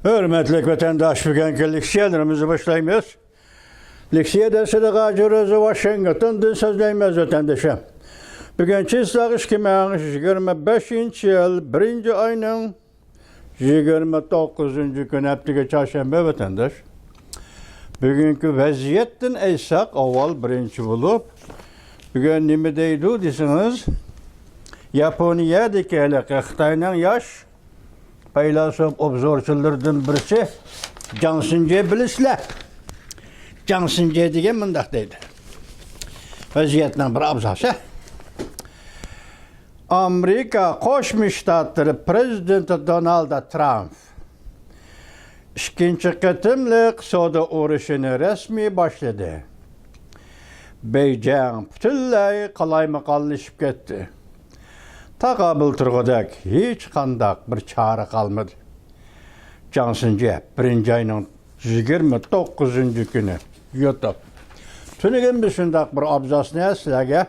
Hürmetlik vatandaş bugünkü leksiyalarımızı başlayıyoruz. Leksiya dersi gacırızı Washington dün sözleyimiz vatandaşa. Bugünkü islagış 2025 yıl 1. ayının 29. günü haftaga çarşamba vatandaş. Bugünkü vaziyetten aysak avval birinci bulup bugün nima deydi desiniz? Yaponiyadagi Xitoyning yosh faylasuf obzorchilardan birisi Jiang Xinje bilisizlar. Jiang Xinje degan mundaq deydi. Vaziyatning bir abzasi. Amerika Qo'shma Shtatlari prezidenti Donald Trump ikkinchi qatimliq savdo urushini rasmiy boshladi. Beijing butunlay qalaymaqonlashib ketdi. Taqobil turg'udak hech qandaq bir chora qolmadi. Jiang Xinje 1. ayning 29. kuni yotib. Tunigan biz shundaq bir abzasni sizlarga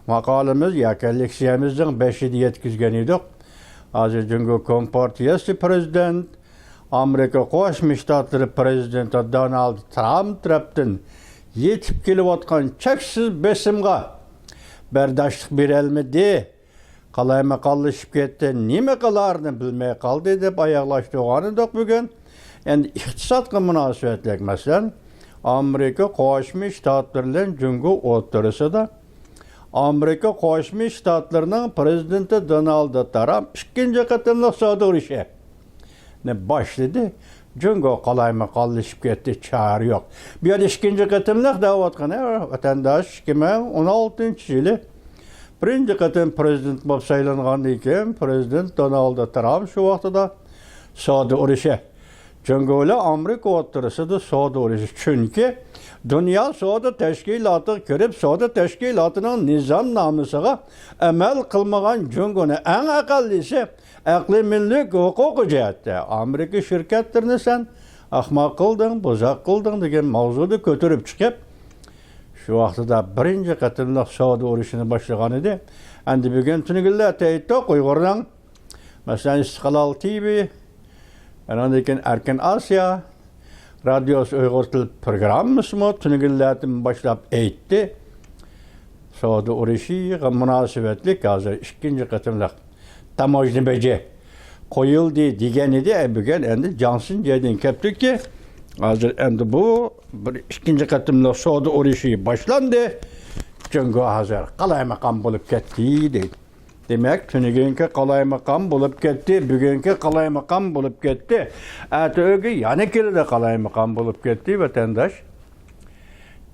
maqolamiz yoki leksiyamizning 5'ini yetkazgan edik. Hozir Jungo Kompartiyasi prezident Amerika Qo'shma Shtatlari prezidenti Donald Trump tarafdan yetib kelayotgan cheksiz besimga bardoshlik berolmadi. Qalaymaqonlashib ketdi, nima qilarini bilmay qoldi deb oyoqlashtirgan edik bugun. Endi iqtisodga munosabatlik masalan Amerika Qo'shma Shtatlari bilan Jungo o'rtasida Amerika Qo'shma Shtatlarining prezidenti Donald Trump ikkinchi qatimliq savdo urushini boshladi. Jungo qalaymaqonlashib ketdi, chora yo'q. Bu yerda ikkinchi qatimliq deyotgan vatandosh 2016-yili birinchi qatim prezident bo'lib saylangandan keyin prezident Donald Trump shu vaqtida savdo urushi Jungo bilan Amerika o'rtasida savdo urushi chunki Dünya Savdo Təşkilatı'na kirib savdo təşkilatının nizamnomasiga amal qilmagan Jungo'ni eng aqallisi aqli millik huquqi jihatda Amerika shirkatlarini sen ahmoq qilding, bo'zaq qilding degan mavzuni ko'tarib chiqib shu vaqtida birinchi qatimliq savdo urushini boshlagan edi. Endi bugun tunigilla taytda Uyg'urning masalan Istiqlol TV, andan keyin Erkin Osiyo Radyosu Uyghur Til programmasını tunigillardan boshlab aytdi. Savdo urushiga munosabatlik hozir ikkinchi qatimliq tamojnibaji qo'yildi degan edi. Bugun endi Jiang Xinjedan kelibdiki, hozir endi bu ikkinchi qatimliq savdo urushi boshlandi. Jungo hozir qalaymaqon bo'lib ketdi deydi. Demek tuniginki qalaymaqon bo'lib ketdi, bugungi qalaymaqon bo'lib ketdi. Atigi yana keldi qalaymaqon bo'lib ketdi vatandosh.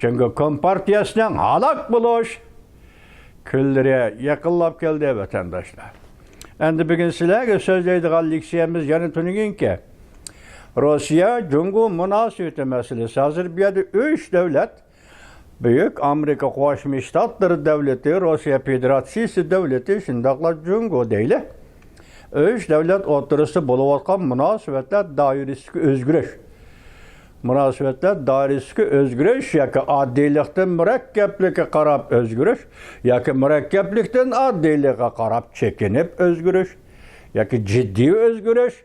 Jungo Kompartiyasining halok bo'lish kunlari yaqinlab keldi vatandoshlar. Endi bugun sizlarga so'zlaydigan leksiyamiz yana tuniginki Rossiya Jungo munosabati masalasi. Hozir bu yerda 3 davlat Büyük Amerika Qo'shma Shtatlari davlati, Rossiya Federatsiyasi davlati, shundaqla Jungo deyli. 3 davlat o'rtasida bo'layotgan munosabatlar doirasidagi o'zgarish. Munosabatlar doirasidagi o'zgarish yoki oddiylikdan murakkablikka qarab o'zgarish yoki murakkablikdan oddiylikka qarab chekinib o'zgarish yoki jiddiy o'zgarish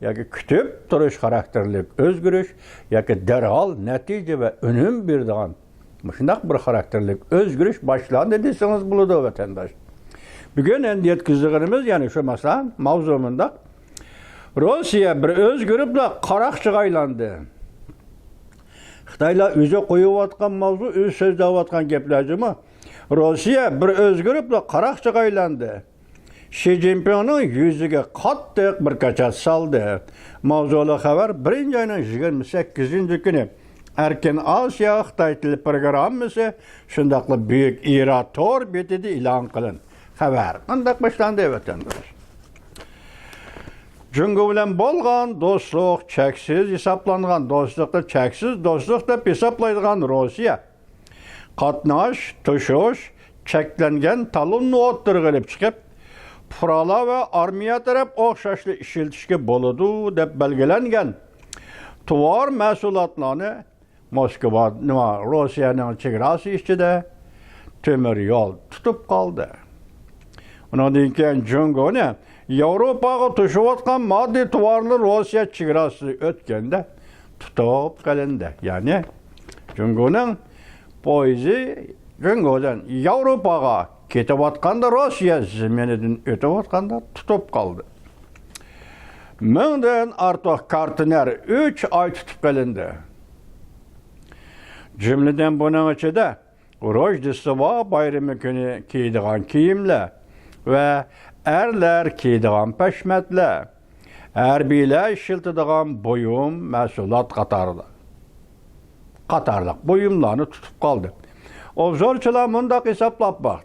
yoki kutib turish xarakterlik o'zgarish yoki darhol natija va unum beradigan shundaq bir xarakterlik o'zgarish boshlandi desangiz bo'ladi vatandosh. Bugun endi yetkazganimiz ya'ni shu masalan mavzumunda Rossiya bir o'zgaribla qaroqchiga aylandi. Xitoylar o'zi qo'yayotgan mavzu, o'z so'zlayotgan gaplarmi? Rossiya bir o'zgaribla qaroqchiga aylandi. Xi Jinpingning yuziga qattiq bir qachat soldi. Mavzuli xabar 1. ayning 28. kuni Erkin Osiyo Xitoy tili programmasi shundaqla büyük irator betida e'lon qilindi. Xabar qanday boshlandi vatandosh? Jungo bilan bo'lgan do'stlik cheksiz hisoblangan do'stlikda cheksiz do'stlik deb hisoblaydigan Rossiya qatnash, tushish, cheklangan talonni o'ttirib chiqib, fuqarolar va armiya taraf o'xshashli ishlatishga bo'ladi deb belgilangan tovar mahsulotlarni Moskva Rossiyaning chegarasi ichida temir yo'l tutib qoldi. Ondan keyin Jungoni Yevropaga tuşuvatkan maddi tuvarlı Rusya çigrası ötkende tutup kalende. Yani Cungo'nun poyzi Cungo'dan Yevropaga ketivatkanda Rusya zeminidin ötevatkanda tutup kaldı. Mingden artık kartiner 3 ay tutup kalende. Cümleden bunun içinde Rojdestvo bayramı günü giydiğin kiyimle ve erler giydiğin peşmetle, erbiyle işiltidiğin buyum mesulat Qatarlıq buyumlarını tutup kaldı. Obzorçular mundaq hesaplap bak.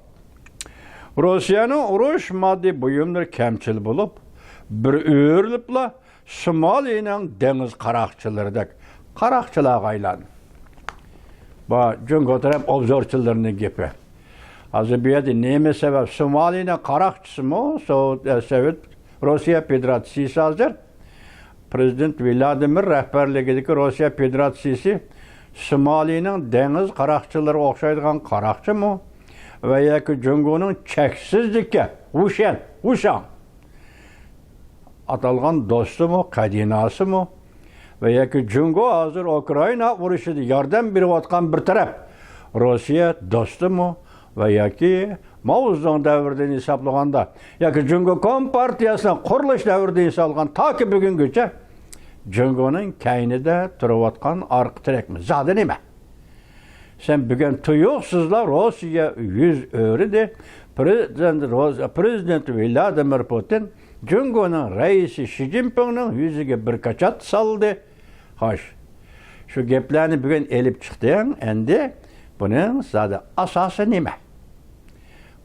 Rusiyanın uruş maddi buyumları kemçil bulup, bir öğürlüpla Somali'nin deniz qaraqçılarıdak qaraqçılığa aylandı. Bu Cungo'da obzorçularının gibi. Hazır bir yerde neyme sebep Somali'nin qaraqçısı mı? Sovet Rusya Federasyası hazır. Prezident Vladimir rəhbərligidəki Rusya Federasyası Somali'nin deniz qaraqçıları oxşaydıgan qaraqçı mı? Və ya ki Cungo'nun çəksizlikə, Uşan atalğan dostu mu, kadinası mı? Ve ya ki Cungo hazır Ukrayna vuruşu yardım bir vatkan bir taraf. Rusya dostu mu? Ve ya ki Mavuz'dan devirden hesaplaganda, ya ki Cungo Kompartiyasının kuruluş devirden hesaplagan ta ki bugün güce Cungo'nun kaynida turvatkan arq tirek mi? Zaten nime? Sen bugün tuyuqsuzlar Rusya yüz öğredi. Prezident Vladimir Putin Cungo'nun reisi Xi Jinping'nin yüzüge bir kaçat saldı. Hoş. Şu geplerini bugün elip çıktın, endi bunun zaten asası nime?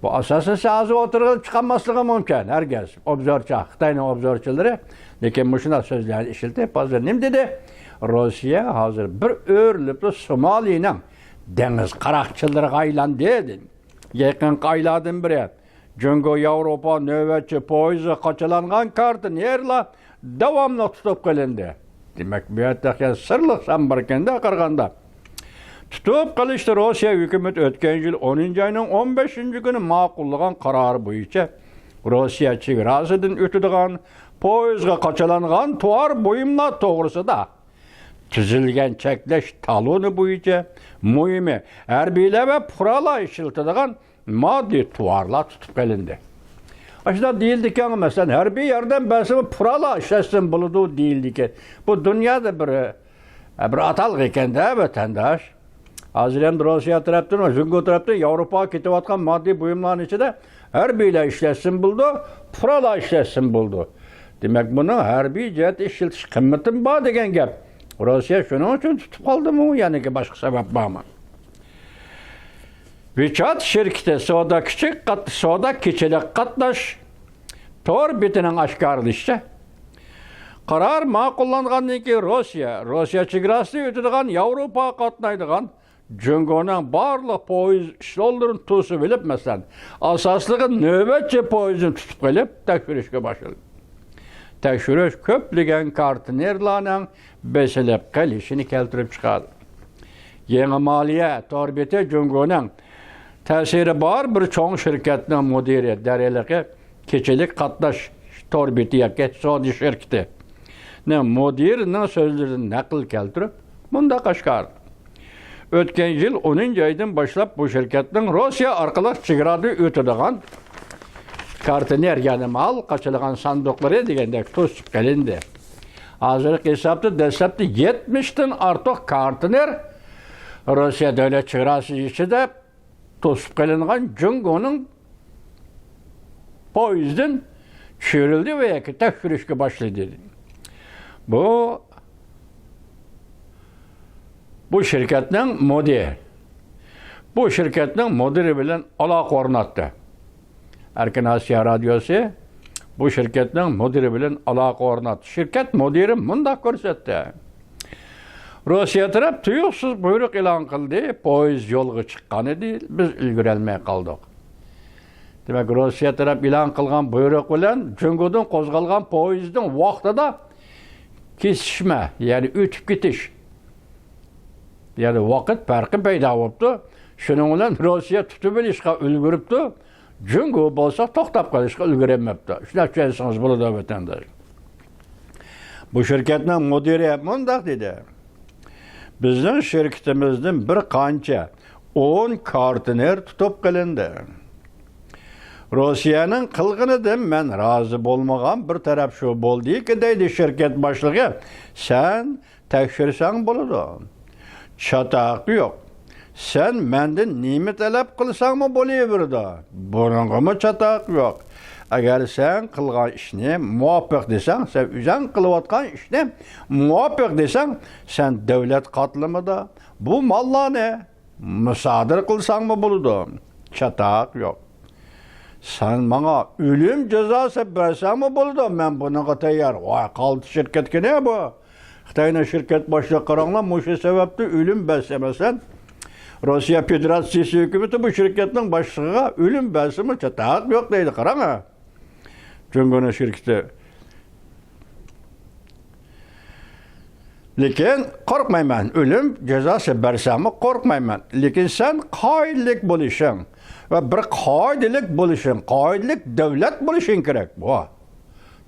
Bu asası sağızı oturup çıkamazlığı mümkün. Herkes, obzorçu, Xitay'ın obzorçuları, lekin bu şuna sözlerini işildi. Hazır nim dedi? Rusya hazır bir öğürlüplü Somali'nin deniz qaraqçıları aylandı dedi. Yakın qayladın biri. Cungo Avrupa növbetçi poyzu kaçılangan kartı nerla devamlı tutup kalındı. Demek bir yerden sırlık sambarkende qarğanda. Tutup kalıştı Rusya hükümet ötken yıl 10. ayının 15. günü maqulluğun kararı boyunca Rusya çigrasıdın ötüdüğün poyuzga kaçılangan tuar buyumla doğrusu da tüzülgen çekleş talonu boyunca mühimi erbiyle ve purala işiltidiğin maddi tuvarla tutup kalındı. Aşıda değildi ki mesela her bir yerden besimi purala işlesin buluduğu değildi ki. Bu dünyada bir atalık iken de vatandaş. Hazırem Rusya taraftan, Cungo taraftan Avrupa'ya kitivatkan maddi buyumların içinde her biriyle işlesin buldu, purala işlesin buldu. Demek bunu her bir cihet işletiş kıymetin bağ degen gep. Rusya şunun için tutup kaldı mı? Yani ki başka sebep var mı? WeChat şirketi soda kiçilik katlaş tor bitinin aşkarlışı. Karar maqullanğandan ki Rusya çigrası ötüdüğün Avrupa katnaydıgan Cungo'nun barlıq poyuz işlolların tusu bilip mesela asaslığı nöbetçi poyuzun tutup gelip tekfirişke başladı. Tekfiriş köplügen kartinerlarının beselep kalişini keltirip çıkardı. Yeni maliye torbeti Cungo'nun tesiri var bir çoğun şirketinin müdiri dereliki keçilik katlaş torbeti yakı sodi şirketi. Ne müdir ne sözlerini nakıl keltirip bunda kaşkardı. Ötken yıl 10. aydan başlap bu şirketin Rusya arkalık çıgaradı ötüdüğün kartiner yani mal kaçılığın sandıkları degende tutup gelindi. Hazırlık hesaptı desepti 70'ten artık kartiner Rusya devlet çıgarası içinde tutup gelindiğin Cungo'nun poyuzdan çürüldü ve tekfirişke başladı. Bu şirketin müdiri. Bu şirketin müdiri bilen alaq ornattı. Erkin Asya Radyosu bu şirketin müdiri bilen alaq ornattı. Şirket müdiri mundaq görsetti. Rusya taraf tuyuqsuz buyruk ilan kıldı. Poyuz yolga çıqqanı değil. Biz ilgirelmeye kaldık. Demek Rusya taraf ilan kılgan buyruk bilen Cungo'dan qozgalgan poyuzdun vaqtida kesişme yani ötüp gitiş. Yani vakit farkı payda oldu. Şunun bilen Rusya tutup ilişka ülgürüptü. Jungo bo'lsa to'xtab qolishga ulgurmayapti. Shunday tushunsangiz bo'ladi vatandosh. Bu şirketning mudiri mundaq dedi. Bizning şirketimizning bir qancha 10 kartiner tutib qilindi. Rossiyaning qilg'inidan men rozi bo'lmagan bir taraf shu bo'ldiki, deydi shirkat boshlig'i. Sen tekshirsang bo'ladi. Chataq yo'q. Sen mendan nima talab qilsangmi bo'laveradi. Buningga chataq yo'q. Agar sen qilgan ishni muvofiq desang, sen o'zing qilayotgan ishni muvofiq desang, sen davlat qatlamida bu mollarni musodir qilsangmi bo'ladi. Chataq yo'q. Sen bana ölüm cezası versen mi buldu? Ben buna tayyor. Vay kaldı şirket ne bu? Xitayning şirket başlığı karanlar muşu sebepti ölüm beslemesen. Rusya Federasyası hükümeti bu şirketin başlığına ölüm besimi çataq yok deydi karana. Çünkü şirketi. Lekin korkmayman. Ölüm cezası versem mi korkmayman. Lekin sen kaylık buluşun. Ve bir qoidalik bo'lishing, qoidalik davlat bo'lishing kerak. Bu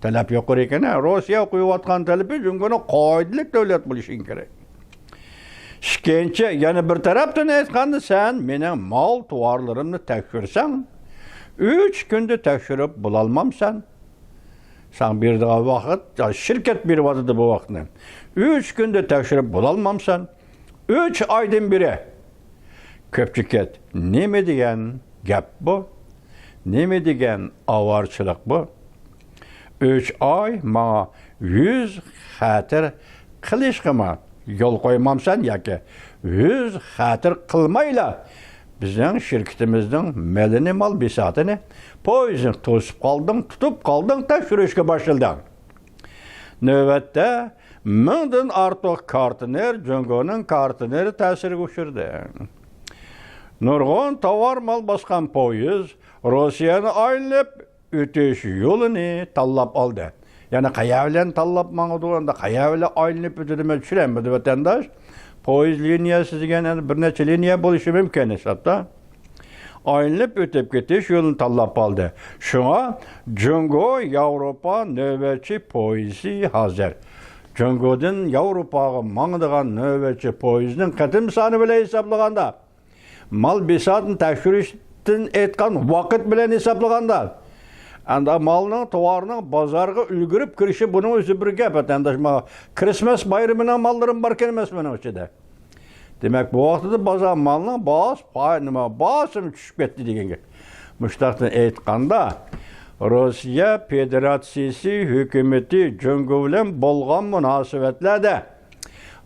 talab yuqori ekan. Rossiya qo'yayotgan talabi Jungoning qoidalik davlat bo'lishing kerak. Ikkinchi, yana bir tarafdan aytganda sen mening mol tovarlarimni tekshirsang, 3 kunda tekshirib bo'lolmamsan. Sen berdiğin vaqt, şirket beryapti bu vaqtni. 3 kunda tekshirib bo'lolmamsan. 3 oydan beri ko'pchilik nima degan gap bu? Nima degan avarchilik bu? 3 oy menga 100 xatir qilishga yo'l qo'ymamsan yoki 100 xatir qilmayla bizning shirkatimizning malini mal bisatini poyezdni to'sib qolding, tutib qolding, tekshirishga boshladi. Navbatda 1000 dan ortiq kartiner Jungoning kartineri ta'sirga uchirdi. Nurg'un tovar mal bosgan poyezd Rossiyani aylanib o'tish yo'lini tanlab oldi. Ya'ni qayerdan tanlab mangdi, unda qayerdan aylanib o'tadimi tushunmaydi vatandosh. Poyezd liniyasi degan bir necha liniya bo'lishi mumkin hisobda. Aylanib o'tib ketish yo'lini tanlab oldi. Shunga Jungo Yevropa navbatchi poyezdi hozir. Jungodan Yevropaga mangdigan navbatchi poyezdning qatim soni bilan hisoblaganda mal besatını tekshirishdan aytgan vaqt bilan hisoblaganda anda malning tovarning bozorga ulgurib kirishi buning o'zi bir gap vatandoshma. Christmas bayramining mallarim bor emas buning ichida. Demak bu vaqtda bozor malning bosim tushib ketdi degan gap. Mushtaqdan aytganda Rossiya Federatsiyasi hukumati Jungo bilan bo'lgan munosabatlarda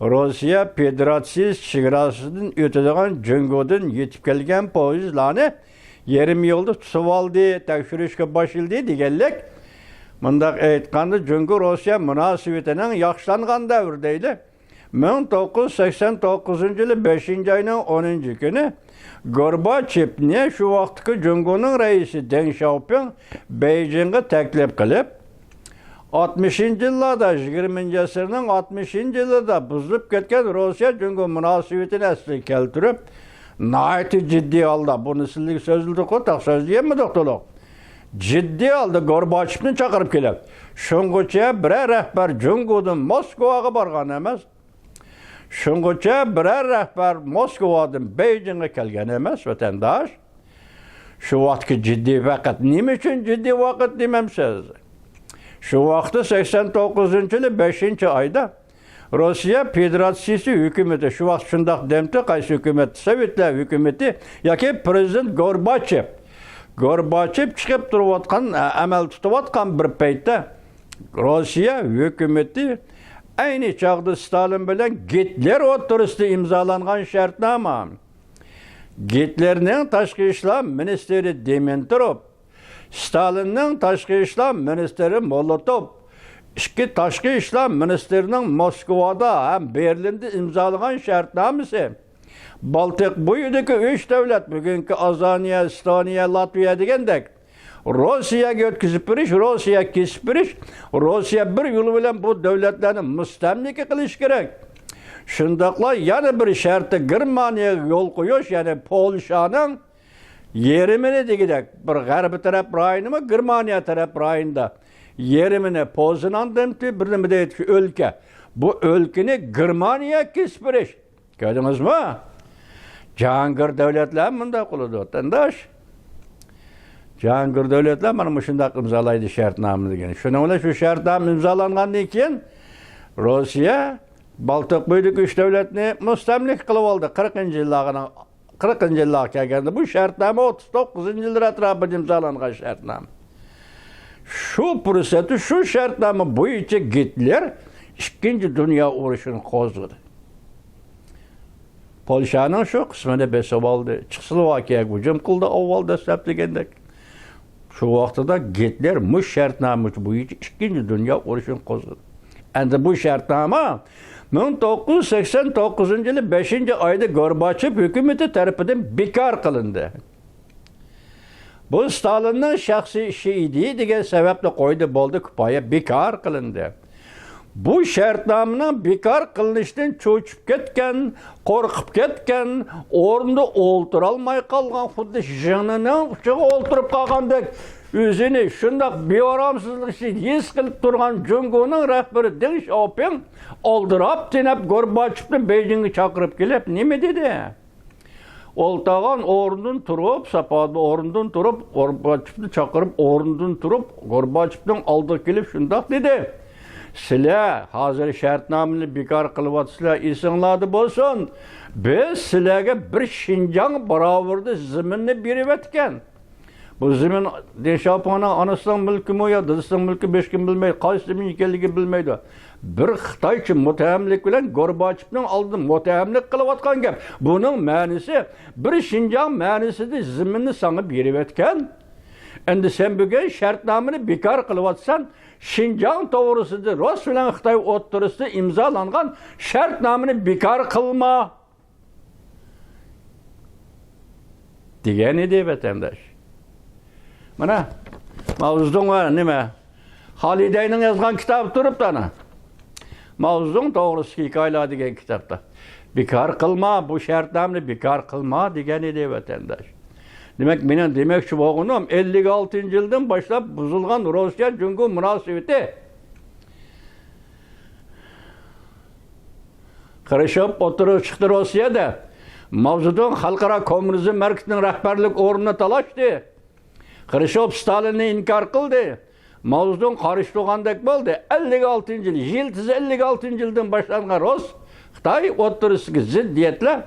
Rossiya Federatsiyasi chegarasidan o'tadigan Jungodan yetib kelgan poyezdlarni yarim yo'lda tutib oldi, tekshirishga boshladi deganlik. Bundaq aytganda Jungo Rossiya munosabatining yaxshilangan davrdaydi. 1989-yili 5-oyning 10-kuni Gorbachevni shu vaqtdagi Jungoning raisi Deng Xiaoping Beijingga taklif qilib 60-yillarda 20-asrning 60-yillarda buzilib ketgan Rossiya Jungo munosabatini asliga keltirib, nihoyat jiddiy holda buni sizlik so'zildi qo'taq so'zlayapmiz to'liq. Jiddiy holda Gorbachevni chaqirib kelib, shungacha biror rahbar Jungodan Moskvaga borgan emas. Shungacha biror rahbar Moskvadan Beijingga kelgan emas vatandosh. Shu vaqtki jiddiy vaqt nima uchun jiddiy vaqt demamsiz? Şu vaqtda 89-yili 5-oyda Rossiya Federatsiyasi hukumati shu vaqt shundaq demdi, qaysi hukumat? Sovetlar hukumati yoki prezident Gorbachev chiqib turayotgan, amal tutayotgan bir paytda Rossiya hukumati ayni chog'da Stalin bilan Gitler o'rtasida imzolangan shartnoma. Gitlerning tashqi ishlar ministri Dementorov, Stalinning tashqi ishlar ministri Molotov, ikki tashqi ishlar ministrining Moskvada ham Berlinda imzolagan shartnomasi Baltik bo'yidagi 3 davlat, bugungi Azaniya, Estoniya, Latviya degandek Rossiyaga o'tkazib berish, Rossiya kesib berish, Rossiya bir yo'l bilan bu davlatlarni mustamlika qilish kerak. Shundaqla yana bir sharti Germaniyaga yo'l qo'yish, ya'ni Polshaning yerimini degidek bir garbi taraf rayonimi, Germaniya taraf rayonida yerimini Poznandimti, bir nima deydi şu ülke. Bu ülkeni Germaniya kesbirish. Gördünüzmü? Cahangir devletler bunda kılıdı vatandaş. Cahangir devletler mana shunday imzolaydi shartnoma degan. Shundan bilan shu shartnoma imzolangandan keyin Rossiya Baltiq bo'yidagi 3 davlatni mustamlik qilib oldi. 40-yillarga kelganda bu shartnoma 39-yillar atrofida imzolangan shartnoma. Şu fursatı, şu shartnoma bo'yicha Gitler 2. Dünya urushini qo'zg'adi. Polshaning shu qismini besib oldi. Chexoslovakiyaga hujum qildi avval dastlab degandek. Şu vaqtida Gitler bu shartnoma bo'yicha 2. Dünya urushini qo'zg'adi. Endi bu shartnoma 1989-yili 5-oyda Gorbachev hukumati tarafidan bekor qilindi. Bu Stalinning shaxsiy ishi edi degan sababni qo'ydi bo'ldi, kifoya bekor qilindi. Bu shartnomaning bekor qilinishidan cho'chib ketgan, qo'rqib ketgan, o'rnida o'ltira olmay qolgan, xuddi jinining uchiga o'ltirib qolgandek o'zini shundoq beoromsizlik his qilib turgan Jungoning rahbari Deng Xiaoping oldirab tinab Gorbachevni Beijingga chaqirib kelib, nima dedi? Oltağan o'rnidan turib, Sapadni o'rnidan turib, Gorbachevni chaqirib, o'rnidan turib, Gorbachevning oldiga kelib shundoq dedi. Sizlar hozir shartnomani bekor qilyapsizlar, esinglarda bo'lsin. Biz sizlarga bir Xinjiang barobarida zaminni berib o'tgan. Bu zamin Deng Xiaopingning onasining mulkimi yo dadasining mulki 5 kun bilmaydi, qaysi zamin ekanligini bilmaydi. Bir Xitoychi muttahamlik bilan Gorbachevning oldida muttahamlik qilayotgan gap. Buning ma'nosi bir Xinjiang ma'nosida zaminni sana berib o'tgan. Endi sen bugun shartnomani bekor qilyapsan, Xinjiang to'g'risida Rus bilan Xitoy o'rtasida imzolangan shartnomani bekor qilma degan edi vatandosh. Mana mavzudun var nima? Halidayning yozgan kitobi turibdi ana. Mavzudun to'g'risida hikoyalar degan kitobda. Bekor qilma, bu shartnomani bekor qilma degan edi vatandosh. Demek benim demekçi bo'lganim 56-yildan boshlab buzilgan Rossiya Jungo munosabati. Xrushchev o'tirib chiqdi Rossiyada. Mavzudun xalqaro kommunizm markazining rahbarlik o'rnini talashdi. Xrushchev Stalinni inkor qildi. Mavzudun qarishtirgandek bo'ldi. 56-yil, yiltiz 56-yildan boshlangan Rus Xitoy o'rtasidagi ziddiyatlar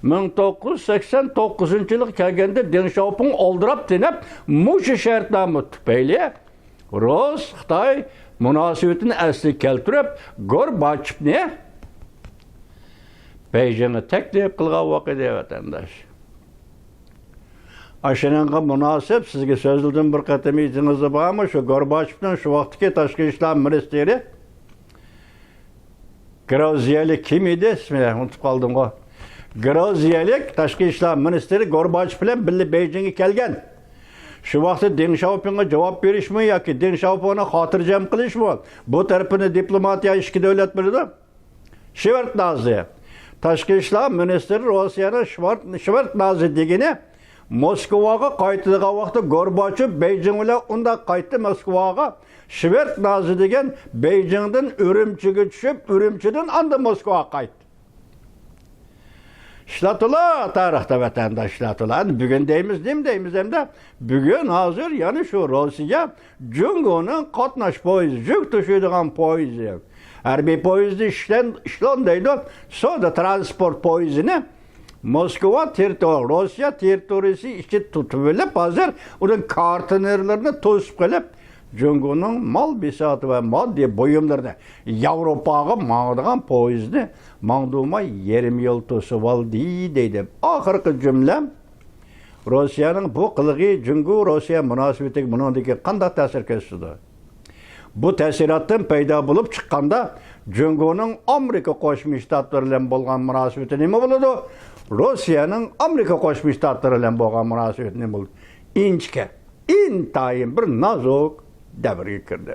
1989-yilga kelganda Deng Xiaoping oldirab tinib, mushu shartnoma tufayli Rus Xitoy munosabatini asli keltirib, Gorbachevni Beijingga taklif qilgan voqea vatandosh. Ashunga munosib sizga so'zildim bir qatam esingizda bormi? Shu Gorbachevning shu vaqtdagi tashqi ishlar ministri Groziyalik kim edi? Ismini unutib qoldim-ku. Groziyalik tashqi ishlar ministri Gorbachev bilan birga Beijingga kelgan. Shu vaqtda Deng Xiaopingga javob berishmi yoki Deng Xiaopingni xotirjam qilishmi? Bu tarafini diplomatiya ishki davlat biladi. Shevardnazi tashqi ishlar ministri Rossiyaning Shevardnazi degani Moskvaga qaytadigan vaqtda Gorbachev Beijing bilan unda qaytdi Moskvaga. Shevardnazi degan Beijingdan Urumchiga tushib, Urumchidan anda Moskvaga qaytdi. İşlatilar tarixda vatandaş işlatilar. Bugün deymiz hem de bugün hazır yani şu Rossiya Jungo'nun qatnash poyezi, yük taşıydigan poyezi. Harbiy poyezdi ishlandaydi. Soda transport poyezini Moskva territoriya, Rossiya territoriyasi ichi tutib olib, hozir uning kontenerlarini to'sib qilib, Jungo'ning mal bisoti va moddiy buyumlarini Yevropaga mangdigan poyezni mangdumay 20 yil to'sib oldi deydi. Oxirgi jumlam Rossiyaning bu qiligi Jungo Rossiya munosabatiga buningdagi qanday ta'sir ko'rsatdi? Bu ta'sirotdan paydo bo'lib chiqqanda Jungo'ning Amerika Qo'shma Shtatlari bilan bo'lgan munosabati nima bo'ladi? Rossiyaning Amerika Qo'shma Shtatlari bilan bo'lgan munosabati nima bo'ladi? Inchka, intayin bir nozuk davrga kirdi.